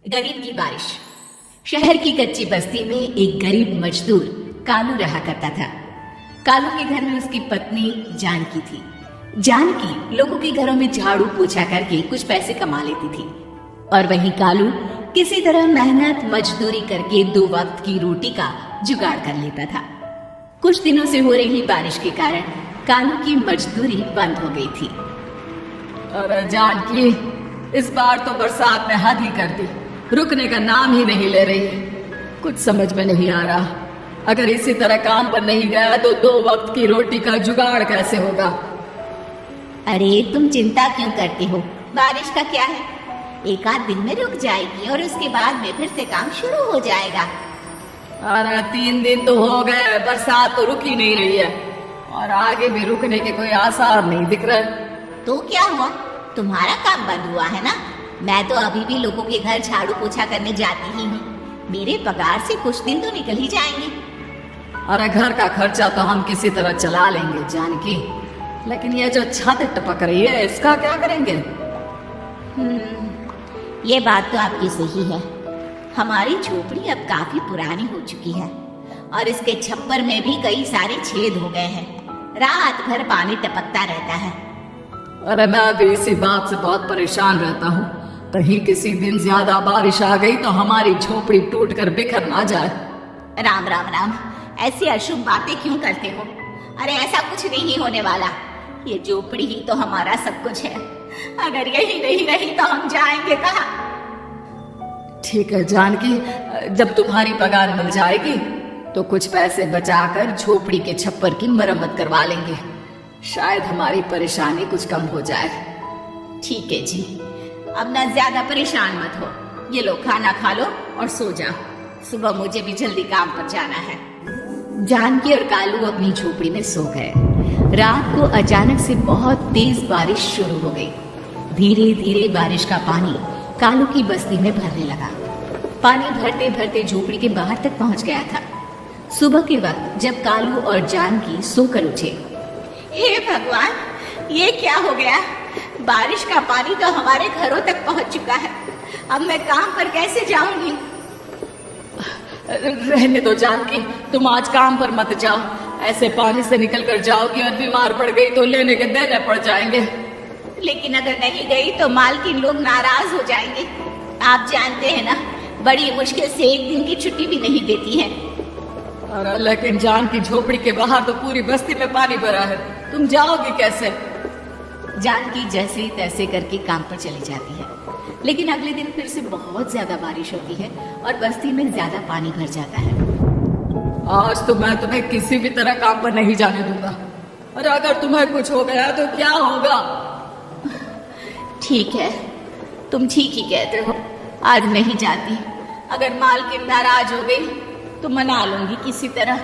गरीब की बारिश। शहर की कच्ची बस्ती में एक गरीब मजदूर कालू रहा करता था। कालू के घर में उसकी पत्नी जानकी थी। जानकी लोगों के घरों में झाड़ू पोछा करके कुछ पैसे कमा लेती थी और वहीं कालू किसी तरह मेहनत मजदूरी करके 2 वक्त की रोटी का जुगाड़ कर लेता था। कुछ दिनों से हो रही बारिश के कारण कालू की मजदूरी बंद हो गई थी। अरे जानकी, इस बार तो बरसात ने हद ही कर दी, रुकने का नाम ही नहीं ले रही। कुछ समझ में नहीं आ रहा, अगर इसी तरह काम पर नहीं गया तो 2 वक्त की रोटी का जुगाड़ कैसे होगा। अरे तुम चिंता क्यों करते हो, बारिश का क्या है, 1 आध दिन में रुक जाएगी और उसके बाद में फिर से काम शुरू हो जाएगा। अरे 3 दिन तो हो गए, बरसात तो रुक ही नहीं रही है और आगे भी रुकने के कोई आसार नहीं दिख रहे। तो क्या हुआ, तुम्हारा काम बंद हुआ है ना? मैं तो अभी भी लोगों के घर झाड़ू पोछा करने जाती ही हूँ। मेरे पगार से कुछ दिन तो निकल ही जाएंगे। अरे घर का खर्चा तो हम किसी तरह चला लेंगे जानकी, लेकिन ये जो छत टपक रही है इसका क्या करेंगे? ये बात तो आपकी सही है। हमारी झोपड़ी अब काफी पुरानी हो चुकी है और इसके छप्पर में भी कई सारे छेद हो गए हैं। रात भर पानी टपकता रहता है। अरे मैं भी इसी बात से बहुत परेशान रहता हूँ, कहीं किसी दिन ज्यादा बारिश आ गई तो हमारी झोपड़ी टूटकर बिखर ना जाए। राम राम राम, ऐसी अशुभ बातें क्यों करते हो? अरे ऐसा कुछ नहीं होने वाला, ये झोपड़ी ही तो हमारा सब कुछ है। अगर यही नहीं रही तो हम जाएंगे कहाँ? ठीक है जानकी, जब तुम्हारी पगार मिल जाएगी तो कुछ पैसे बचाकर झोपड़ी के छप्पर की मरम्मत करवा लेंगे, शायद हमारी परेशानी कुछ कम हो जाए। ठीक है जी, अब ना ज्यादा परेशान मत हो। ये लो खाना खा लो और सो जाओ, सुबह मुझे भी जल्दी काम पर जाना है। जानकी और कालू अपनी झोपड़ी में सो गए। रात को अचानक से बहुत तेज बारिश शुरू हो गई। धीरे धीरे बारिश का पानी कालू की बस्ती में भरने लगा। पानी भरते भरते झोपड़ी के बाहर तक पहुंच गया था। सुबह के वक्त जब कालू और जानकी सोकर उठे, हे भगवान, ये क्या हो गया? बारिश का पानी तो हमारे घरों तक पहुंच चुका है। अब मैं काम पर कैसे जाऊंगी? रहने दो जानकी, तुम आज काम पर मत जाओ। ऐसे पानी से निकल कर जाओगी और बीमार पड़ गई तो लेने के देने पड़ जाएंगे। लेकिन अगर नहीं गई तो मालकिन लोग नाराज हो जाएंगे। आप जानते हैं ना, बड़ी मुश्किल से 1 दिन की छुट्टी भी नहीं देती है। अरे लेकिन जानकी, झोपड़ी के बाहर तो पूरी बस्ती में पानी भरा है, तुम जाओगी कैसे? जानकी जैसे तैसे करके काम पर चली जाती है, लेकिन अगले दिन फिर से बहुत ज्यादा बारिश होती है और बस्ती में ज्यादा पानी भर जाता है। आज तो मैं तुम्हें किसी भी तरह काम पर नहीं जाने दूंगा, और अगर तुम्हें कुछ हो गया तो क्या होगा? ठीक है, तुम ठीक ही कहते हो, आज नहीं जाती। अगर मालकिन नाराज हो गई तो मना लूंगी किसी तरह।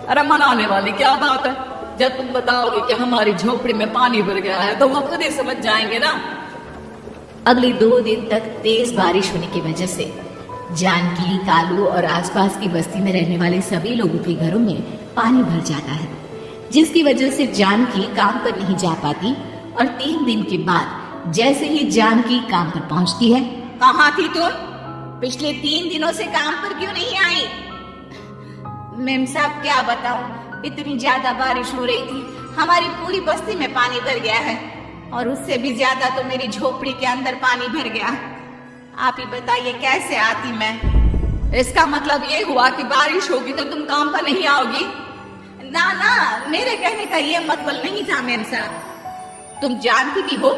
अरे मनाने वाली क्या बात है, जब तुम बताओगे कि हमारी झोपड़ी में पानी भर गया है तो वो खुद ही समझ जाएंगे ना। अगले 2 दिन तक तेज बारिश होने की वजह से जानकी, कालू और आसपास की बस्ती में रहने वाले सभी लोगों के घरों में पानी भर जाता है, जिसकी वजह से जानकी काम पर नहीं जा पाती। और 3 दिन के बाद जैसे ही जानकी काम पर पहुंचती है, कहाँ थी तुम? पिछले 3 दिनों से काम पर क्यों नहीं आई? मेम साहब क्या बताऊं, इतनी ज्यादा बारिश हो रही थी, हमारी पूरी बस्ती में पानी भर गया है और उससे भी ज्यादा तो मेरी झोपड़ी के अंदर पानी भर गया। आप ही बताइए कैसे आती मैं? इसका मतलब ये हुआ कि बारिश होगी तो तुम काम पर नहीं आओगी? ना ना, मेरे कहने का ये मतलब नहीं था मेम साहब। तुम जानती भी हो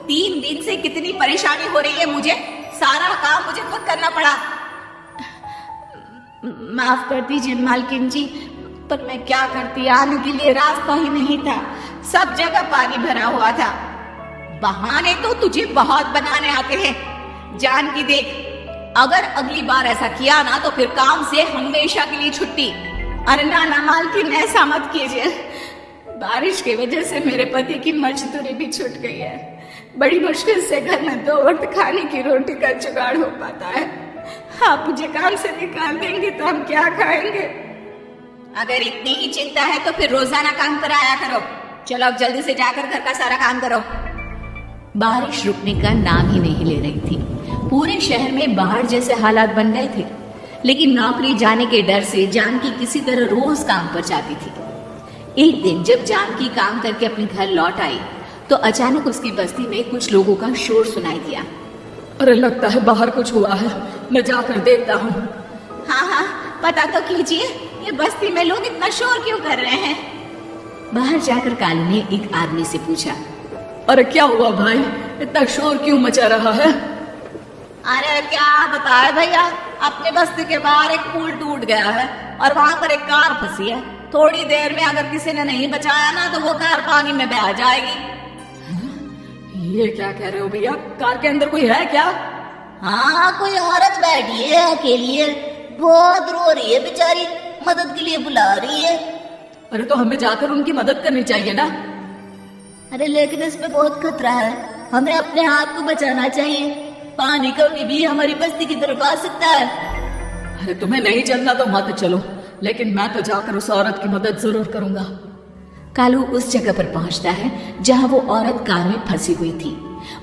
3 दिन से कितनी परेशानी हो रही है मुझे, सारा काम मुझे खुद करना पड़ा। माफ कर दीजिए मालकिन जी, पर मैं क्या करती, आने के लिए रास्ता ही नहीं था, सब जगह पानी भरा हुआ था। बहाने तो तुझे बहुत बनाने आते हैं। जानकी देख, अगर अगली बार ऐसा किया ना तो फिर काम से हमेशा के लिए छुट्टी। अरे ना ना मालकिन, ऐसा मत कीजिए। बारिश की वजह से मेरे पति की मजदूरी भी छूट गई है। बड़ी मुश्किल से घर में 2 वक्त खाने की रोटी का जुगाड़ हो पाता है। आप मुझे काम से निकाल देंगे तो हम क्या खाएंगे? अगर इतनी ही चिंता है तो फिर रोजाना काम पर आया करो। चलो अब जल्दी से जाकर घर का सारा काम करो। बारिश रुकने का नाम ही नहीं ले रही थी। पूरे शहर में बाहर जैसे हालात बन गए थे, लेकिन नौकरी जाने के डर से जानकी किसी तरह रोज काम पर जाती थी। एक दिन जब जानकी काम करके अपने घर लौट आई तो अचानक उसकी बस्ती में कुछ लोगों का शोर सुनाई दिया। अरे लगता है बाहर कुछ हुआ है, मैं जाकर देखता हूँ। हाँ हाँ, पता तो कीजिए, ये बस्ती में लोग इतना शोर क्यों कर रहे हैं? बाहर जाकर कालू ने एक आदमी से पूछा। अरे क्या हुआ भाई, इतना शोर क्यों मचा रहा है? अरे क्या बताए भैया, अपने बस्ती के बाहर एक पुल टूट गया है और वहाँ पर एक कार फंसी है। थोड़ी देर में अगर किसी ने नहीं बचाया ना तो वो कार पानी में बह जाएगी। ये क्या कह रहे हो भैया, कार के अंदर कोई है क्या? हाँ, कोई औरत बैठी है अकेली है, बहुत रो रही है बेचारी, मदद के लिए बुला रही है। अरे तो हमें जाकर उनकी मदद करनी चाहिए ना। अरे लेकिन इसमें बहुत खतरा है, हमें अपने आप को बचाना चाहिए। पानी कभी भी हमारी बस्ती की तरफ आ सकता है। अरे तुम्हें नहीं चलना तो मत चलो, लेकिन मैं तो जाकर उस औरत की मदद जरूर करूंगा। कालू उस जगह पर पहुंचता है जहां वो औरत कार में फंसी हुई थी।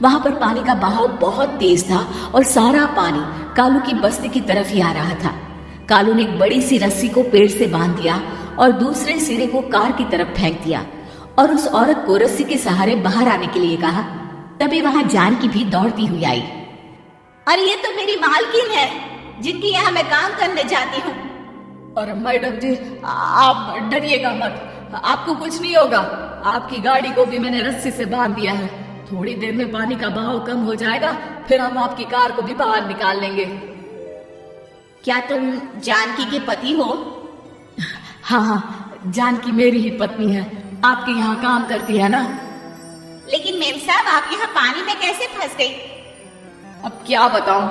वहां पर पानी का बहाव बहुत तेज था और सारा पानी कालू की बस्ती की तरफ ही आ रहा था। कालू ने एक बड़ी सी रस्सी को पेड़ से बांध दिया और दूसरे सिरे को कार की तरफ फेंक दिया और उस औरत को रस्सी के सहारे बाहर आने के लिए कहा। तभी वहां जानकी भी दौड़ती हुई आई। अरे ये तो मेरी मालकिन है, जिनकी यहाँ मैं काम करने जाती हूँ। और मैडम जी, आप डरिएगा मत, आपको कुछ नहीं होगा। आपकी गाड़ी को भी मैंने रस्सी से बांध दिया है। थोड़ी देर में पानी का बहाव कम हो जाएगा, फिर हम आपकी कार को भी बाहर निकाल लेंगे। क्या तुम जानकी के पति हो? हाँ हाँ, जानकी मेरी ही पत्नी है, आपके यहाँ काम करती है ना। लेकिन मेम साहब, आप यहाँ पानी में कैसे फंस गई? अब क्या बताऊं,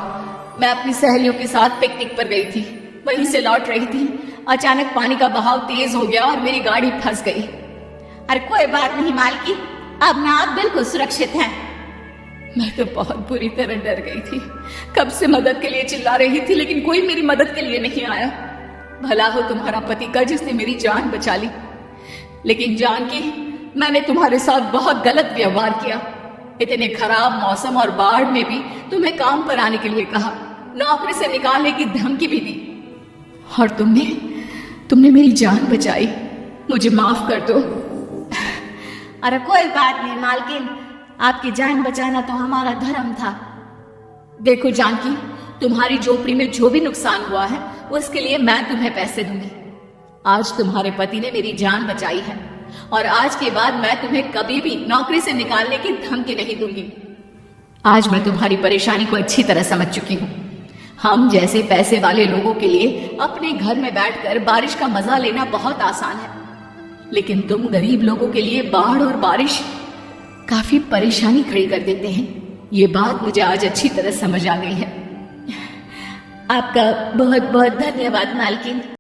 मैं अपनी सहेलियों के साथ पिकनिक पर गई थी, वहीं से लौट रही थी। अचानक पानी का बहाव तेज हो गया और मेरी गाड़ी फंस गई। अरे कोई बात नहीं मालकी, अब ना आप बिल्कुल सुरक्षित हैं। मैं तो बहुत बुरी तरह डर गई थी, कब से मदद के लिए चिल्ला रही थी, लेकिन कोई मेरी मदद के लिए नहीं आया। भला हो तुम्हारा पति का जिसने मेरी जान बचा ली। लेकिन जानकी, मैंने तुम्हारे साथ बहुत गलत व्यवहार किया। इतने खराब मौसम और बाढ़ में भी तुम्हें काम पर आने के लिए कहा, नौकरी से निकालने की धमकी भी दी, और तुमने मेरी जान बचाई। मुझे माफ कर दो। अरे कोई बात नहीं मालकिन, आपकी जान बचाना तो हमारा धर्म था। देखो जानकी, तुम्हारी झोपड़ी में जो भी नुकसान हुआ है उसके लिए मैं तुम्हें पैसे दूंगी। आज तुम्हारे पति ने मेरी जान बचाई है और आज के बाद मैं तुम्हें कभी भी नौकरी से निकालने की धमकी नहीं दूंगी। आज मैं तुम्हारी परेशानी को अच्छी तरह समझ चुकी हूँ। हम जैसे पैसे वाले लोगों के लिए अपने घर में बैठकर बारिश का मजा लेना बहुत आसान है, लेकिन तुम गरीब लोगों के लिए बाढ़ और बारिश काफी परेशानी खड़ी कर देते हैं। ये बात मुझे आज अच्छी तरह समझ आ गई है। आपका बहुत बहुत धन्यवाद मालकिन।